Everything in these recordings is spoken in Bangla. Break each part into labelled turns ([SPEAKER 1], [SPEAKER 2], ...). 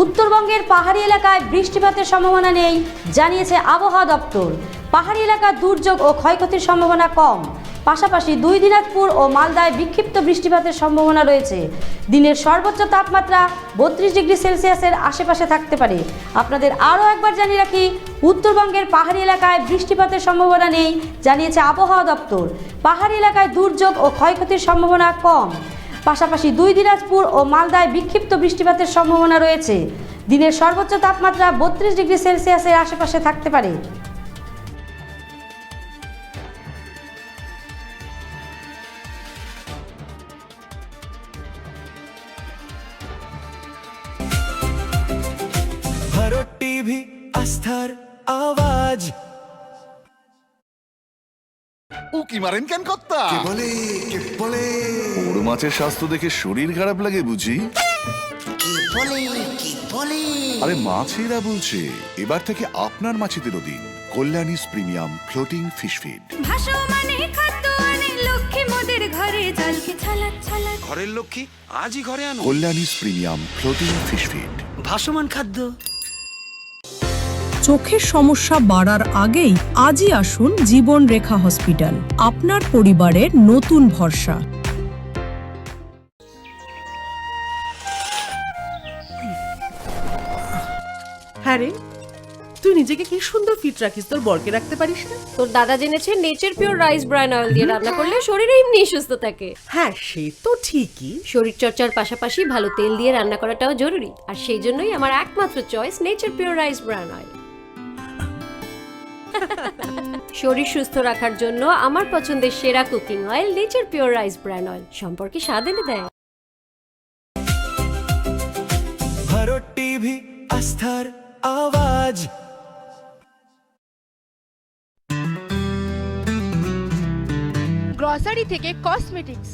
[SPEAKER 1] উত্তরবঙ্গের পাহাড়ি এলাকায় বৃষ্টিপাতের সম্ভাবনা নেই জানিয়েছে আবহাওয়া দপ্তর। পাহাড়ি এলাকার দুর্যোগ ও ক্ষয়ক্ষতির সম্ভাবনা কম। পাশাপাশি দুই দিনাজপুর ও মালদায় বিক্ষিপ্ত বৃষ্টিপাতের সম্ভাবনা রয়েছে। দিনের সর্বোচ্চ তাপমাত্রা 32 ডিগ্রি সেলসিয়াসের আশেপাশে থাকতে পারে। আপনাদের আরও একবার জানিয়ে রাখি, উত্তরবঙ্গের পাহাড়ি এলাকায় বৃষ্টিপাতের সম্ভাবনা নেই জানিয়েছে আবহাওয়া দপ্তর। পাহাড়ি এলাকায় দুর্যোগ ও ক্ষয়ক্ষতির সম্ভাবনা কম। পাশাপাশি দুই দিনাজপুর ও মালদায় বিক্ষিপ্ত বৃষ্টিপাতের সম্ভাবনা রয়েছে। দিনের সর্বোচ্চ তাপমাত্রা 32 ডিগ্রি সেলসিয়াসের আশেপাশে থাকতে পারে।
[SPEAKER 2] ভারত টিভি, আস্থার আওয়াজ।
[SPEAKER 3] উকি মারেন কেন কর্তা?
[SPEAKER 4] কে বলে
[SPEAKER 3] বড় মাছের স্বাস্থ্য দেখে শরীর খারাপ লাগে বুঝি?
[SPEAKER 4] কে বলে
[SPEAKER 3] আরে মাছেরা বলছে, এবার থেকে আপনার মাছেদেরও দিন কল্যাণীস প্রিমিয়াম ফ্লোটিং ফিশ ফিড।
[SPEAKER 5] ভাসমানে খাদ্য আনে লক্ষ্মী মোদের ঘরে জলকে ছালাত ছালাত।
[SPEAKER 6] ঘরের লক্ষ্মী আজই ঘরে আনো
[SPEAKER 3] কল্যাণীস প্রিমিয়াম ফ্লোটিং ফিশ ফিড।
[SPEAKER 6] ভাসমান খাদ্য।
[SPEAKER 7] চোখের সমস্যা বাড়ার আগেই আজই আসুন জীবন রেখা হসপিটাল, আপনার পরিবারের নতুন ভরসা।
[SPEAKER 8] হ্যাঁ রে, তুই নিজেকে কি সুন্দর ফিট রাখিস, তোর বরকে রাখতে পারিস না?
[SPEAKER 9] তোর দাদা জেনেছে nature pure rice bran oil দিয়ে রান্না করলে শরীর এমনি সুস্থ থাকে।
[SPEAKER 8] হ্যাঁ, সে তো ঠিকই।
[SPEAKER 9] শরীর চর্চার পাশাপাশি ভালো তেল দিয়ে রান্না করাটাও জরুরি, আর সেই জন্যই আমার একমাত্র choice nature pure rice bran oil. শরীর সুস্থ রাখার জন্য আমার পছন্দের সেরা cooking oil nature pure rice bran oil, সম্পর্কে স্বাদ এনে দেয়।
[SPEAKER 2] ভারত টিভি, আস্থার আওয়াজ।
[SPEAKER 5] গ্রসারি থেকে কসমেটিক্স,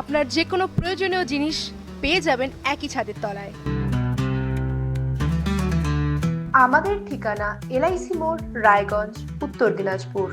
[SPEAKER 5] আপনার যে কোনো প্রয়োজনীয় জিনিস পেয়ে যাবেন একই ছাদের তলায়।
[SPEAKER 10] আমাদের ঠিকানা LIC মোড়, রায়গঞ্জ, উত্তর দিনাজপুর।